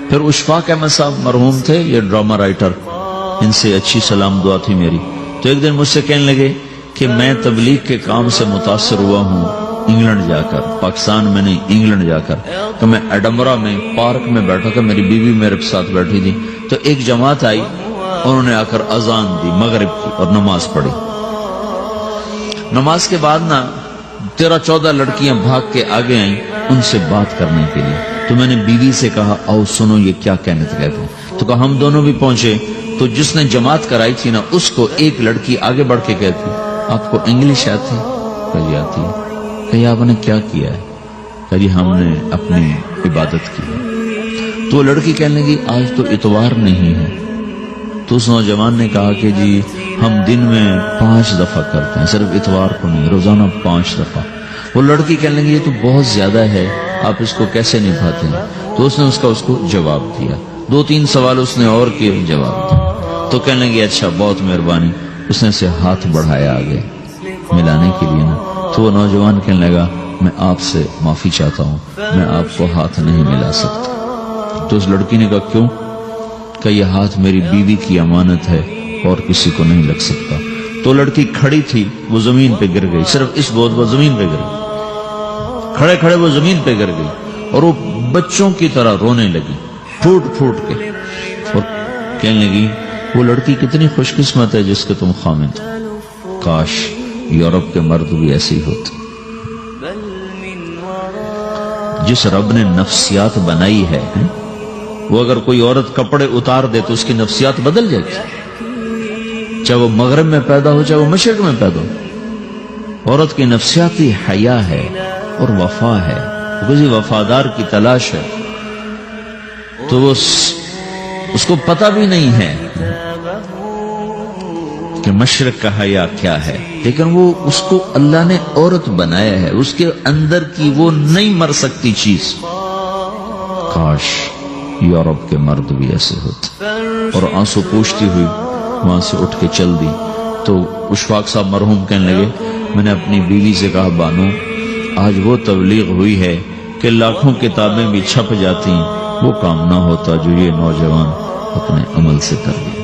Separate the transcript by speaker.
Speaker 1: پھر اشفاق احمد صاحب مرحوم تھے، یہ ڈرامہ رائٹر، ان سے اچھی سلام دعا تھی میری. تو ایک دن مجھ سے کہنے لگے کہ میں تبلیغ کے کام سے متاثر ہوا ہوں انگلینڈ جا کر، پاکستان میں نہیں انگلینڈ جا کر. تو میں ایڈمبرا میں پارک میں بیٹھا تھا، میری بیوی میرے ساتھ بیٹھی تھی. تو ایک جماعت آئی، انہوں نے آ کر اذان دی مغرب کی اور نماز پڑھی. نماز کے بعد نا 13-14 لڑکیاں بھاگ کے آگے آئیں ان سے بات کرنے کے لیے. تو میں نے بیوی سے کہا آؤ سنو یہ کیا کہنے کہتے ہیں. تو کہا ہم دونوں بھی پہنچے. تو جس نے جماعت کرائی تھی نا اس کو ایک لڑکی آگے بڑھ کے کہتی آپ کو انگلش آتی؟ کہی آتی ہے. کہی آپ نے کیا کیا ہے؟ کہی ہم نے اپنی عبادت کی. تو وہ لڑکی کہنے لگی آج تو اتوار نہیں ہے. تو اس نوجوان نے کہا کہ جی ہم دن میں 5 دفعہ کرتے ہیں، صرف اتوار کو نہیں، روزانہ 5 دفعہ. وہ لڑکی کہنے لگی یہ تو بہت زیادہ ہے، آپ اس کو کیسے نبھاتے ہیں؟ تو اس نے اس کو جواب دیا. 2-3 سوال اس نے اور کیے، جواب دیا. تو کہنے لگی اچھا بہت مہربانی. اس نے اسے ہاتھ بڑھایا آگے ملانے کے لیے نا. تو وہ نوجوان کہنے لگا میں آپ سے معافی چاہتا ہوں، میں آپ کو ہاتھ نہیں ملا سکتا. تو اس لڑکی نے کہا کیوں؟ کہ یہ ہاتھ میری بیوی کی امانت ہے اور کسی کو نہیں لگ سکتا. تو لڑکی کھڑی تھی، وہ زمین پہ گر گئی، صرف اس بوجھ وہ زمین پہ گر گئی. کھڑے کھڑے وہ زمین پہ گر گئی اور وہ بچوں کی طرح رونے لگی پھوٹ پھوٹ کے. اور کہنے لگی وہ لڑکی کتنی خوش قسمت ہے جس کے تم خامد ہو، کاش یورپ کے مرد بھی ایسے ہی ہوتے. جس رب نے نفسیات بنائی ہے وہ اگر کوئی عورت کپڑے اتار دے تو اس کی نفسیات بدل جائے گی، چاہے وہ مغرب میں پیدا ہو چاہے وہ مشرق میں پیدا ہو. عورت کی نفسیاتی حیا ہے اور وفا ہے، کسی وفادار کی تلاش ہے. تو وہ اس کو پتہ بھی نہیں ہے کہ مشرق کا حیا کیا ہے، لیکن وہ اس کو اللہ نے عورت بنایا ہے، اس کے اندر کی وہ نہیں مر سکتی چیز. کاش یورپ کے مرد بھی ایسے ہوتے. اور آنسو پوچھتی ہوئی وہاں سے اٹھ کے چل دی. تو اشفاق صاحب مرحوم کہنے لگے میں نے اپنی بیوی سے کہا بانو آج وہ تبلیغ ہوئی ہے کہ لاکھوں کتابیں بھی چھپ جاتی، وہ کام نہ ہوتا جو یہ نوجوان اپنے عمل سے کر دیا.